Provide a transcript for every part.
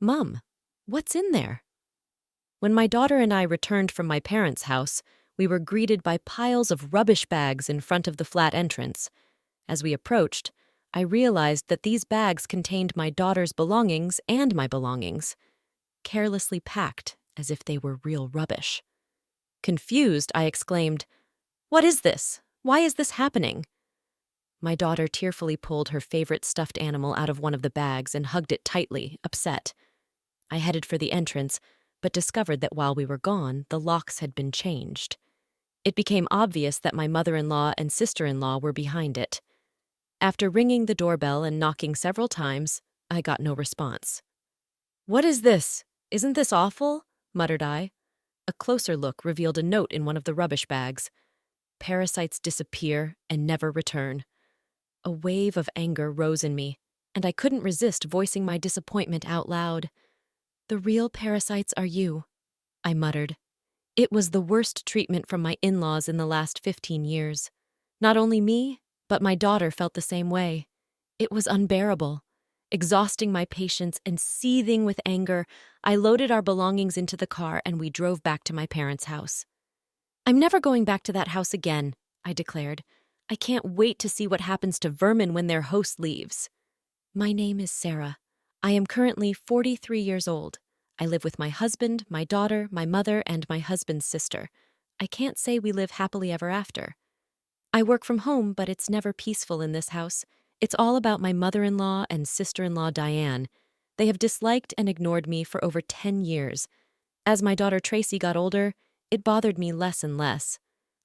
"Mom, what's in there?" When my daughter and I returned from my parents' house, we were greeted by piles of rubbish bags in front of the flat entrance. As we approached, I realized that these bags contained my daughter's belongings and my belongings, carelessly packed as if they were real rubbish. Confused, I exclaimed, "What is this? Why is this happening?" My daughter tearfully pulled her favorite stuffed animal out of one of the bags and hugged it tightly, upset. I headed for the entrance, but discovered that while we were gone, the locks had been changed. It became obvious that my mother-in-law and sister-in-law were behind it. After ringing the doorbell and knocking several times, I got no response. "What is this? Isn't this awful?" muttered I. A closer look revealed a note in one of the rubbish bags. "Parasites disappear and never return." A wave of anger rose in me, and I couldn't resist voicing my disappointment out loud. "The real parasites are you," I muttered. It was the worst treatment from my in-laws in the last 15 years. Not only me, but my daughter felt the same way. It was unbearable. Exhausting my patience and seething with anger, I loaded our belongings into the car and we drove back to my parents' house. "I'm never going back to that house again," I declared. "I can't wait to see what happens to vermin when their host leaves." My name is Sarah. I am currently 43 years old. I live with my husband, my daughter, my mother, and my husband's sister. I can't say we live happily ever after. I work from home, but it's never peaceful in this house. It's all about my mother-in-law and sister-in-law, Diane. They have disliked and ignored me for over 10 years. As my daughter Tracy got older, it bothered me less and less.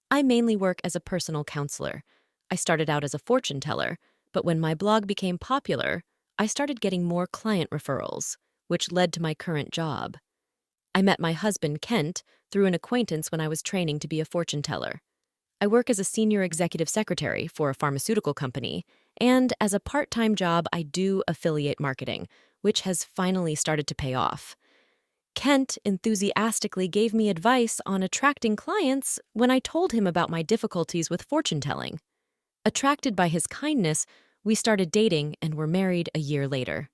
I mainly work as a personal counselor. I started out as a fortune teller, but when my blog became popular, I started getting more client referrals, which led to my current job. I met my husband, Kent, through an acquaintance when I was training to be a fortune teller. I work as a senior executive secretary for a pharmaceutical company, and as a part-time job, I do affiliate marketing, which has finally started to pay off. Kent enthusiastically gave me advice on attracting clients when I told him about my difficulties with fortune telling. Attracted by his kindness, we started dating and were married a year later.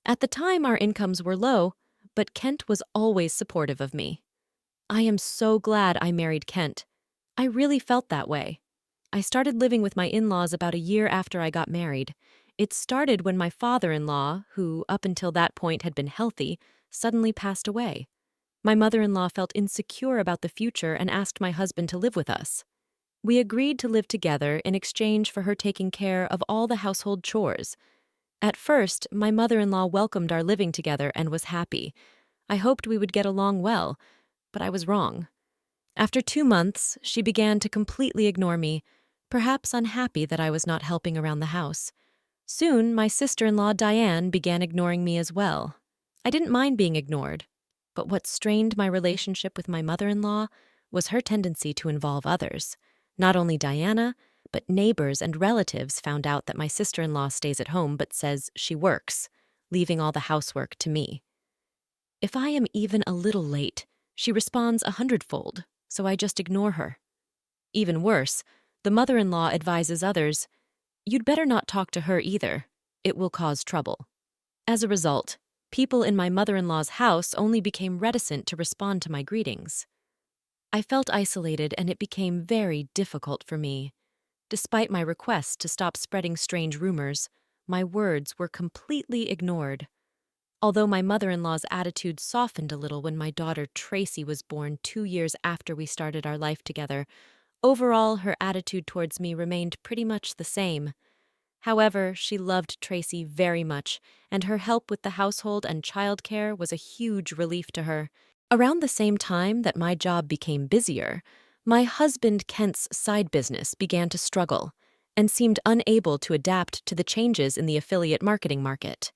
At the time, our incomes were low, but Kent was always supportive of me. I am so glad I married Kent. I really felt that way. I started living with my in-laws about a year after I got married. It started when my father-in-law, who up until that point had been healthy, suddenly passed away. My mother-in-law felt insecure about the future and asked my husband to live with us. We agreed to live together in exchange for her taking care of all the household chores. At first, my mother-in-law welcomed our living together and was happy. I hoped we would get along well, but I was wrong. After 2 months, she began to completely ignore me, perhaps unhappy that I was not helping around the house. Soon, my sister-in-law, Diane, began ignoring me as well. I didn't mind being ignored, but what strained my relationship with my mother-in-law was her tendency to involve others. Not only Diana, but neighbors and relatives found out that my sister-in-law stays at home but says she works, leaving all the housework to me. If I am even a little late, she responds 100-fold, so I just ignore her. Even worse, the mother-in-law advises others, "You'd better not talk to her either. It will cause trouble." As a result, people in my mother-in-law's house only became reticent to respond to my greetings. I felt isolated and it became very difficult for me. Despite my requests to stop spreading strange rumors, my words were completely ignored. Although my mother-in-law's attitude softened a little when my daughter Tracy was born 2 years after we started our life together, overall her attitude towards me remained pretty much the same. However, she loved Tracy very much, and her help with the household and childcare was a huge relief to her. Around the same time that my job became busier, my husband Kent's side business began to struggle and seemed unable to adapt to the changes in the affiliate marketing market.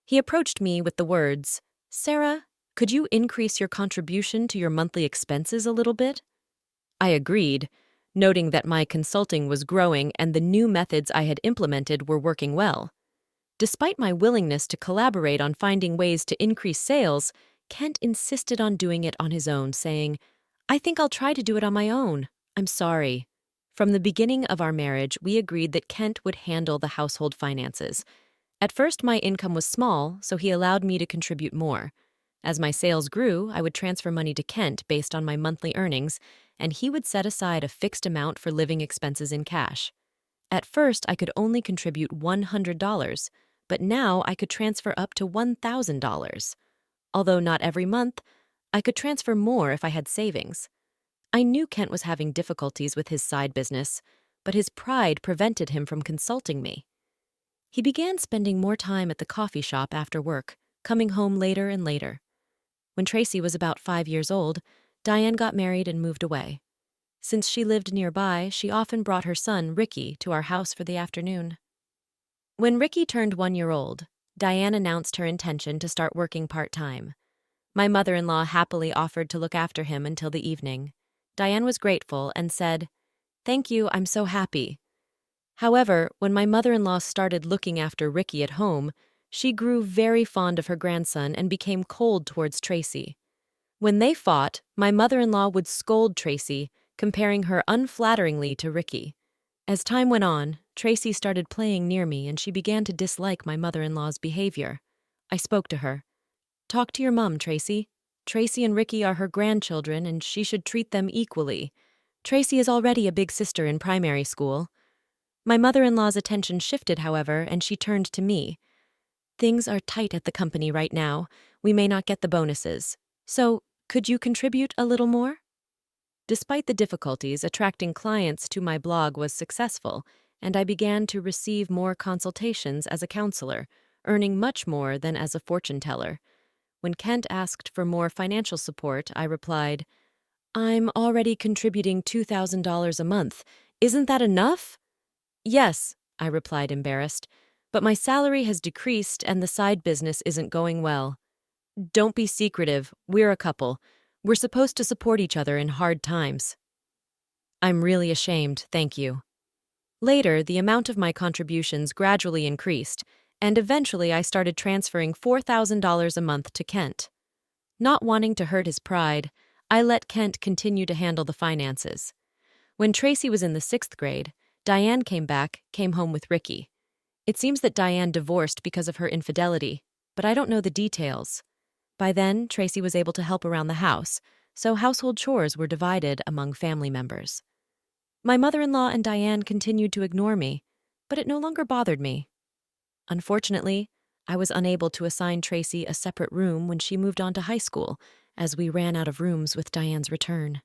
He approached me with the words, "Sarah, could you increase your contribution to your monthly expenses a little bit?" I agreed, noting that my consulting was growing and the new methods I had implemented were working well. Despite my willingness to collaborate on finding ways to increase sales, Kent insisted on doing it on his own, saying, "I think I'll try to do it on my own. I'm sorry." From the beginning of our marriage, we agreed that Kent would handle the household finances. At first, my income was small, so he allowed me to contribute more. As my sales grew, I would transfer money to Kent based on my monthly earnings, and he would set aside a fixed amount for living expenses in cash. At first, I could only contribute $100, but now I could transfer up to $1,000. Although not every month, I could transfer more if I had savings. I knew Kent was having difficulties with his side business, but his pride prevented him from consulting me. He began spending more time at the coffee shop after work, coming home later and later. When Tracy was about 5 years old, Diane got married and moved away. Since she lived nearby, she often brought her son, Ricky, to our house for the afternoon. When Ricky turned 1 year old, Diane announced her intention to start working part-time. My mother-in-law happily offered to look after him until the evening. Diane was grateful and said, "Thank you, I'm so happy." However, when my mother-in-law started looking after Ricky at home, she grew very fond of her grandson and became cold towards Tracy. When they fought, my mother-in-law would scold Tracy, comparing her unflatteringly to Ricky. As time went on, Tracy started playing near me and she began to dislike my mother-in-law's behavior. I spoke to her. "Talk to your mom, Tracy. Tracy and Ricky are her grandchildren and she should treat them equally. Tracy is already a big sister in primary school." My mother-in-law's attention shifted, however, and she turned to me. "Things are tight at the company right now. We may not get the bonuses. So, could you contribute a little more?" Despite the difficulties, attracting clients to my blog was successful, and I began to receive more consultations as a counselor, earning much more than as a fortune teller. When Kent asked for more financial support, I replied, "I'm already contributing $2,000 a month. Isn't that enough?" "Yes," I replied, embarrassed, "but my salary has decreased and the side business isn't going well." "Don't be secretive. We're a couple. We're supposed to support each other in hard times." "I'm really ashamed, thank you." Later, the amount of my contributions gradually increased, and eventually I started transferring $4,000 a month to Kent. Not wanting to hurt his pride, I let Kent continue to handle the finances. When Tracy was in the 6th grade, Diane came home with Ricky. It seems that Diane divorced because of her infidelity, but I don't know the details. By then, Tracy was able to help around the house, so household chores were divided among family members. My mother-in-law and Diane continued to ignore me, but it no longer bothered me. Unfortunately, I was unable to assign Tracy a separate room when she moved on to high school, as we ran out of rooms with Diane's return.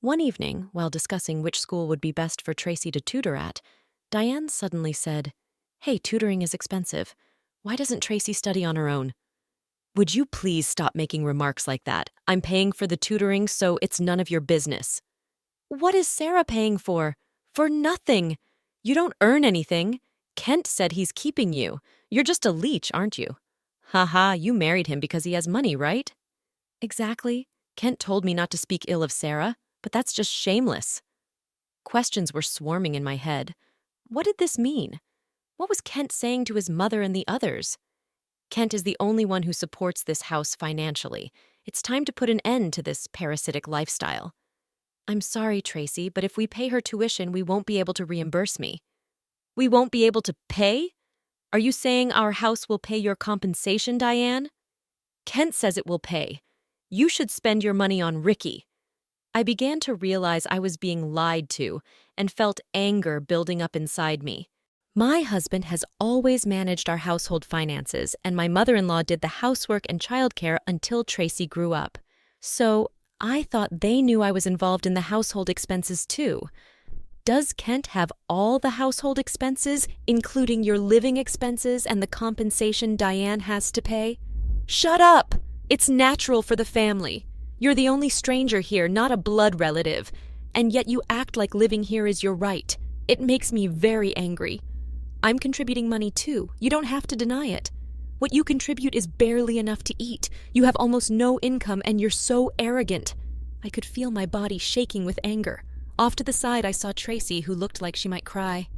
One evening, while discussing which school would be best for Tracy to tutor at, Diane suddenly said, "Hey, tutoring is expensive. Why doesn't Tracy study on her own?" "Would you please stop making remarks like that? I'm paying for the tutoring, so it's none of your business." "What is Sarah paying for?" "For nothing. You don't earn anything. Kent said he's keeping you. You're just a leech, aren't you?" "Haha, you married him because he has money, right?" "Exactly. Kent told me not to speak ill of Sarah, but that's just shameless." Questions were swarming in my head. What did this mean? What was Kent saying to his mother and the others? Kent is the only one who supports this house financially. It's time to put an end to this parasitic lifestyle. "I'm sorry, Tracy, but if we pay her tuition, we won't be able to reimburse me." "We won't be able to pay? Are you saying our house will pay your compensation, Diane?" "Kent says it will pay. You should spend your money on Ricky." I began to realize I was being lied to and felt anger building up inside me. My husband has always managed our household finances, and my mother-in-law did the housework and childcare until Tracy grew up. So I thought they knew I was involved in the household expenses too. Does Kent have all the household expenses, including your living expenses and the compensation Diane has to pay? "Shut up! It's natural for the family. You're the only stranger here, not a blood relative, and yet you act like living here is your right. It makes me very angry. I'm contributing money too. You don't have to deny it. What you contribute is barely enough to eat. You have almost no income and you're so arrogant." I could feel my body shaking with anger. Off to the side, I saw Tracy, who looked like she might cry.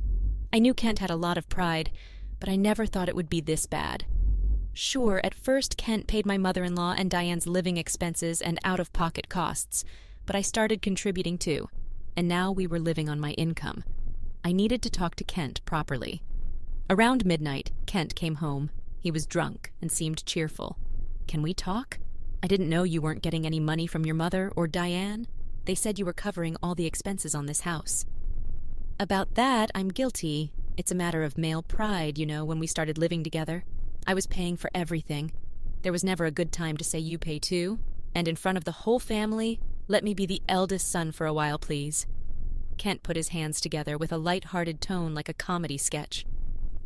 I knew Kent had a lot of pride, but I never thought it would be this bad. Sure, at first Kent paid my mother-in-law and Diane's living expenses and out-of-pocket costs, but I started contributing too, and now we were living on my income. I needed to talk to Kent properly. Around midnight, Kent came home. He was drunk and seemed cheerful. "Can we talk? I didn't know you weren't getting any money from your mother or Diane. They said you were covering all the expenses on this house." "About that, I'm guilty. It's a matter of male pride, when we started living together. I was paying for everything. There was never a good time to say you pay too. And in front of the whole family, let me be the eldest son for a while, please." Kent put his hands together with a light-hearted tone like a comedy sketch.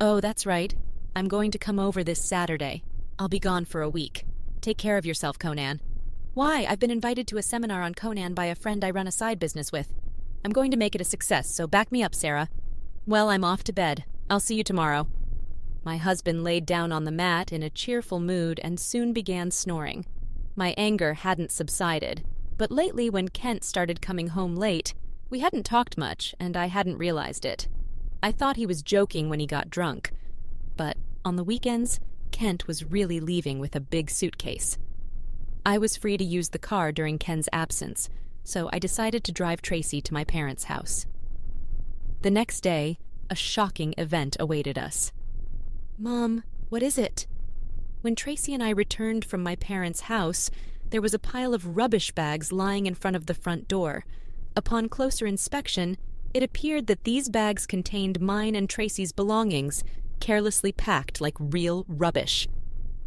"Oh, that's right. I'm going to come over this Saturday. I'll be gone for a week. Take care of yourself, Conan." "Why? I've been invited to a seminar on Conan by a friend I run a side business with. I'm going to make it a success, so back me up, Sarah." "Well, I'm off to bed. I'll see you tomorrow." My husband laid down on the mat in a cheerful mood and soon began snoring. My anger hadn't subsided, but lately when Kent started coming home late, we hadn't talked much and I hadn't realized it. I thought he was joking when he got drunk, but on the weekends, Kent was really leaving with a big suitcase. I was free to use the car during Ken's absence, so I decided to drive Tracy to my parents' house. The next day, a shocking event awaited us. "Mom, what is it?" When Tracy and I returned from my parents' house, there was a pile of rubbish bags lying in front of the front door. Upon closer inspection, it appeared that these bags contained mine and Tracy's belongings, carelessly packed like real rubbish.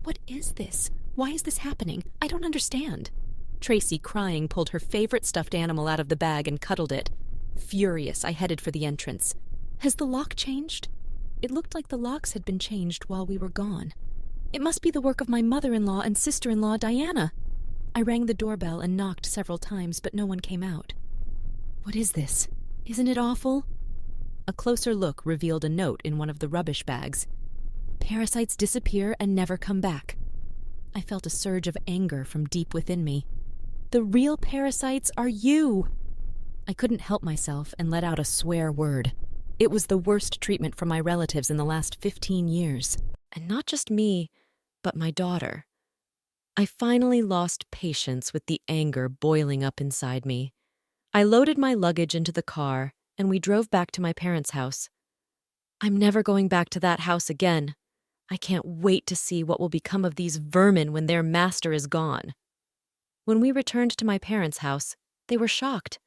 "What is this? Why is this happening? I don't understand." Tracy, crying, pulled her favorite stuffed animal out of the bag and cuddled it. Furious, I headed for the entrance. "Has the lock changed?" It looked like the locks had been changed while we were gone. It must be the work of my mother-in-law and sister-in-law, Diana. I rang the doorbell and knocked several times, but no one came out. "What is this? Isn't it awful?" A closer look revealed a note in one of the rubbish bags. "Parasites disappear and never come back." I felt a surge of anger from deep within me. "The real parasites are you!" I couldn't help myself and let out a swear word. It was the worst treatment from my relatives in the last 15 years. And not just me, but my daughter. I finally lost patience with the anger boiling up inside me. I loaded my luggage into the car, and we drove back to my parents' house. I'm never going back to that house again. I can't wait to see what will become of these vermin when their master is gone. When we returned to my parents' house, they were shocked.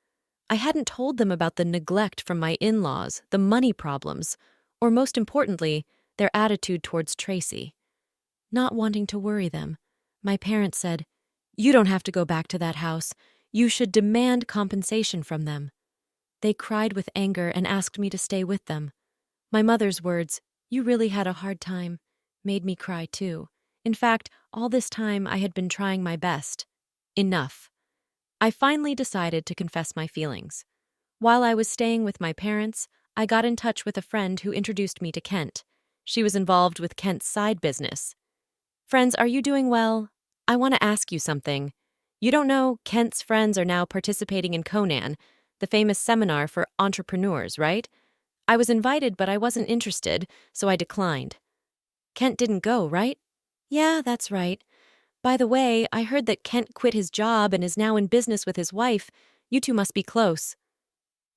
I hadn't told them about the neglect from my in-laws, the money problems, or most importantly, their attitude towards Tracy. Not wanting to worry them, my parents said, "You don't have to go back to that house. You should demand compensation from them." They cried with anger and asked me to stay with them. My mother's words, "You really had a hard time," made me cry too. In fact, all this time I had been trying my best. Enough. I finally decided to confess my feelings. While I was staying with my parents, I got in touch with a friend who introduced me to Kent. She was involved with Kent's side business. "Friends, are you doing well? I want to ask you something. You don't know Kent's friends are now participating in Conan, the famous seminar for entrepreneurs, right? I was invited, but I wasn't interested, so I declined." "Kent didn't go, right?" "Yeah, that's right. By the way, I heard that Kent quit his job and is now in business with his wife. You two must be close."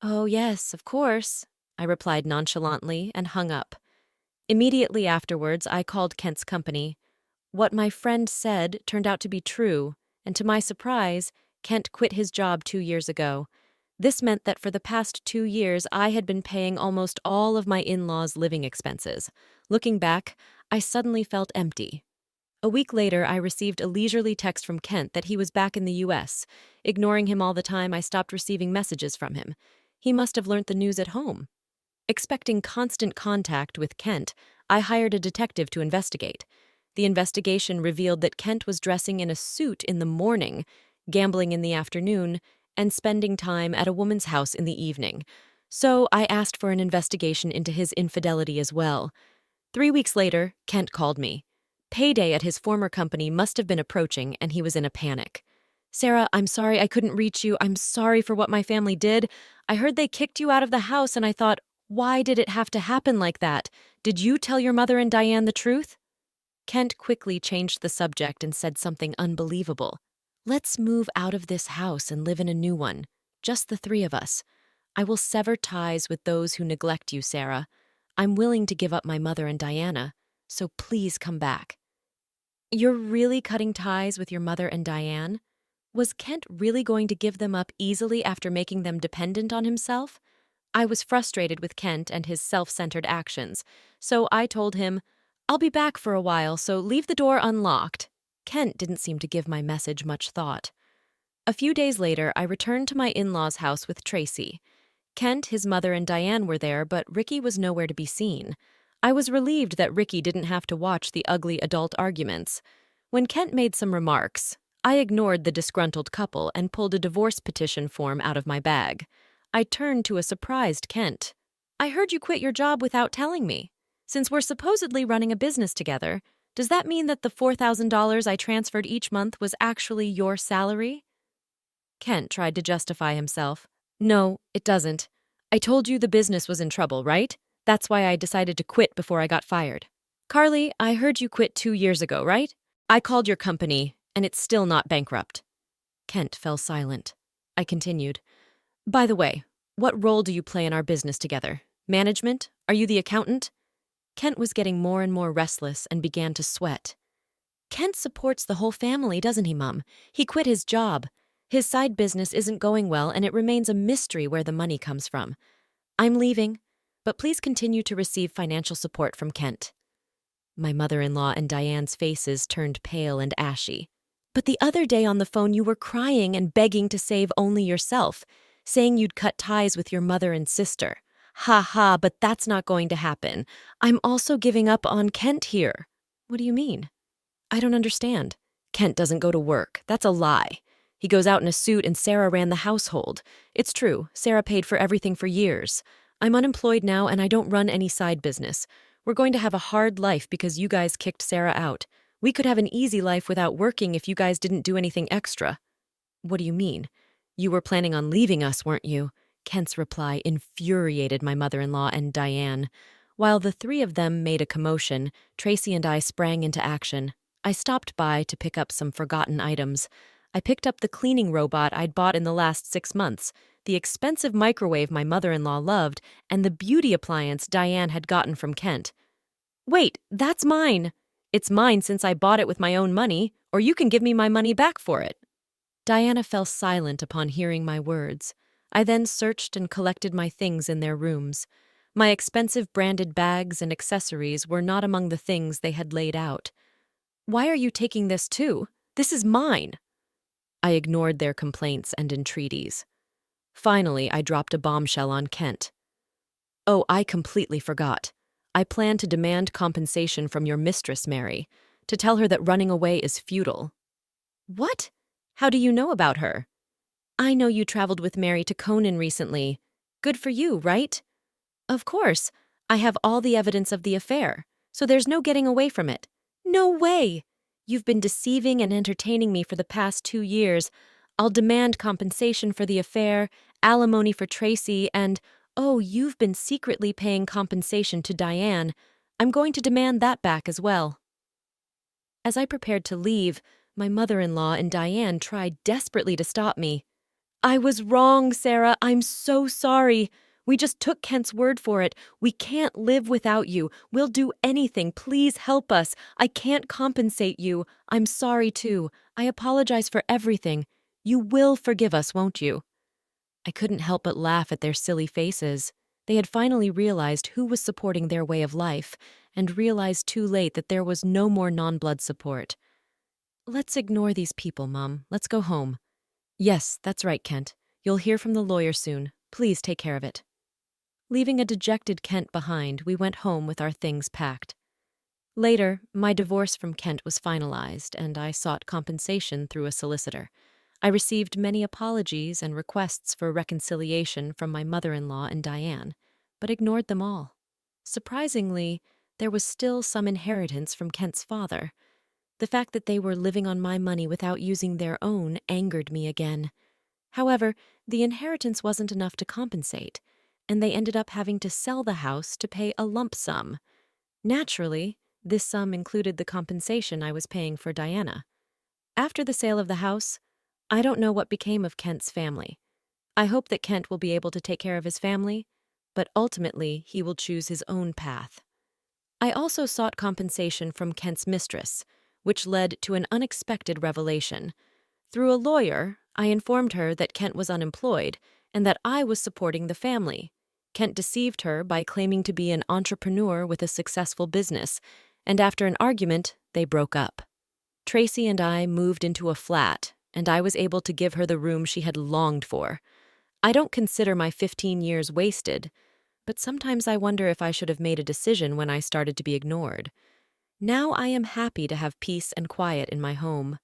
"Oh, yes, of course," I replied nonchalantly and hung up. Immediately afterwards, I called Kent's company. What my friend said turned out to be true, and to my surprise, Kent quit his job 2 years ago. This meant that for the past 2 years, I had been paying almost all of my in-laws' living expenses. Looking back, I suddenly felt empty. A week later, I received a leisurely text from Kent that he was back in the U.S. Ignoring him all the time, I stopped receiving messages from him. He must have learnt the news at home. Expecting constant contact with Kent, I hired a detective to investigate. The investigation revealed that Kent was dressing in a suit in the morning, gambling in the afternoon, and spending time at a woman's house in the evening. So I asked for an investigation into his infidelity as well. 3 weeks later, Kent called me. Payday at his former company must have been approaching, and he was in a panic. "Sarah, I'm sorry I couldn't reach you. I'm sorry for what my family did. I heard they kicked you out of the house, and I thought, why did it have to happen like that? Did you tell your mother and Diane the truth?" Kent quickly changed the subject and said something unbelievable. "Let's move out of this house and live in a new one. Just the 3 of us. I will sever ties with those who neglect you, Sarah. I'm willing to give up my mother and Diana, so please come back." You're really cutting ties with your mother and Diane? Was Kent really going to give them up easily after making them dependent on himself? I was frustrated with Kent and his self-centered actions, so I told him, "I'll be back for a while, so leave the door unlocked." Kent didn't seem to give my message much thought. A few days later, I returned to my in-laws' house with Tracy. Kent, his mother, and Diane were there, but Ricky was nowhere to be seen. I was relieved that Ricky didn't have to watch the ugly adult arguments. When Kent made some remarks, I ignored the disgruntled couple and pulled a divorce petition form out of my bag. I turned to a surprised Kent. "I heard you quit your job without telling me. Since we're supposedly running a business together, does that mean that the $4,000 I transferred each month was actually your salary?" Kent tried to justify himself. "No, it doesn't. I told you the business was in trouble, right? That's why I decided to quit before I got fired. Carly, I heard you quit 2 years ago, right? I called your company, and it's still not bankrupt." Kent fell silent. I continued. "By the way, what role do you play in our business together? Management? Are you the accountant?" Kent was getting more and more restless and began to sweat. "Kent supports the whole family, doesn't he, Mum? He quit his job. His side business isn't going well, and it remains a mystery where the money comes from. I'm leaving, but please continue to receive financial support from Kent." My mother-in-law and Diane's faces turned pale and ashy. "But the other day on the phone you were crying and begging to save only yourself, saying you'd cut ties with your mother and sister. Ha ha, but that's not going to happen. I'm also giving up on Kent here." "What do you mean?" "I don't understand. Kent doesn't go to work. That's a lie. He goes out in a suit and Sarah ran the household. It's true, Sarah paid for everything for years. I'm unemployed now and I don't run any side business. We're going to have a hard life because you guys kicked Sarah out. We could have an easy life without working if you guys didn't do anything extra." "What do you mean? You were planning on leaving us, weren't you?" Kent's reply infuriated my mother-in-law and Diane. While the three of them made a commotion, Tracy and I sprang into action. I stopped by to pick up some forgotten items. I picked up the cleaning robot I'd bought in the last 6 months, the expensive microwave my mother-in-law loved, and the beauty appliance Diane had gotten from Kent. "Wait, that's mine. It's mine since I bought it with my own money, or you can give me my money back for it." Diana fell silent upon hearing my words. I then searched and collected my things in their rooms. My expensive branded bags and accessories were not among the things they had laid out. "Why are you taking this too? This is mine." I ignored their complaints and entreaties. Finally, I dropped a bombshell on Kent. "Oh, I completely forgot. I plan to demand compensation from your mistress, Mary, to tell her that running away is futile." "What? How do you know about her?" "I know you traveled with Mary to Conan recently. Good for you, right?" "Of course. I have all the evidence of the affair, so there's no getting away from it." "No way! You've been deceiving and entertaining me for the past 2 years. I'll demand compensation for the affair, alimony for Tracy, and, oh, you've been secretly paying compensation to Diane. I'm going to demand that back as well." As I prepared to leave, my mother-in-law and Diane tried desperately to stop me. "I was wrong, Sarah. I'm so sorry. We just took Kent's word for it. We can't live without you. We'll do anything. Please help us. I can't compensate you. I'm sorry, too. I apologize for everything. You will forgive us, won't you?" I couldn't help but laugh at their silly faces. They had finally realized who was supporting their way of life, and realized too late that there was no more non-blood support. "Let's ignore these people, Mom. Let's go home." "Yes, that's right, Kent. You'll hear from the lawyer soon. Please take care of it." Leaving a dejected Kent behind, we went home with our things packed. Later, my divorce from Kent was finalized, and I sought compensation through a solicitor. I received many apologies and requests for reconciliation from my mother-in-law and Diane, but ignored them all. Surprisingly, there was still some inheritance from Kent's father. The fact that they were living on my money without using their own angered me again. However, the inheritance wasn't enough to compensate, and they ended up having to sell the house to pay a lump sum. Naturally, this sum included the compensation I was paying for Diana. After the sale of the house, I don't know what became of Kent's family. I hope that Kent will be able to take care of his family, but ultimately he will choose his own path. I also sought compensation from Kent's mistress, which led to an unexpected revelation. Through a lawyer, I informed her that Kent was unemployed and that I was supporting the family. Kent deceived her by claiming to be an entrepreneur with a successful business, and after an argument, they broke up. Tracy and I moved into a flat, and I was able to give her the room she had longed for. I don't consider my 15 years wasted, but sometimes I wonder if I should have made a decision when I started to be ignored. Now I am happy to have peace and quiet in my home.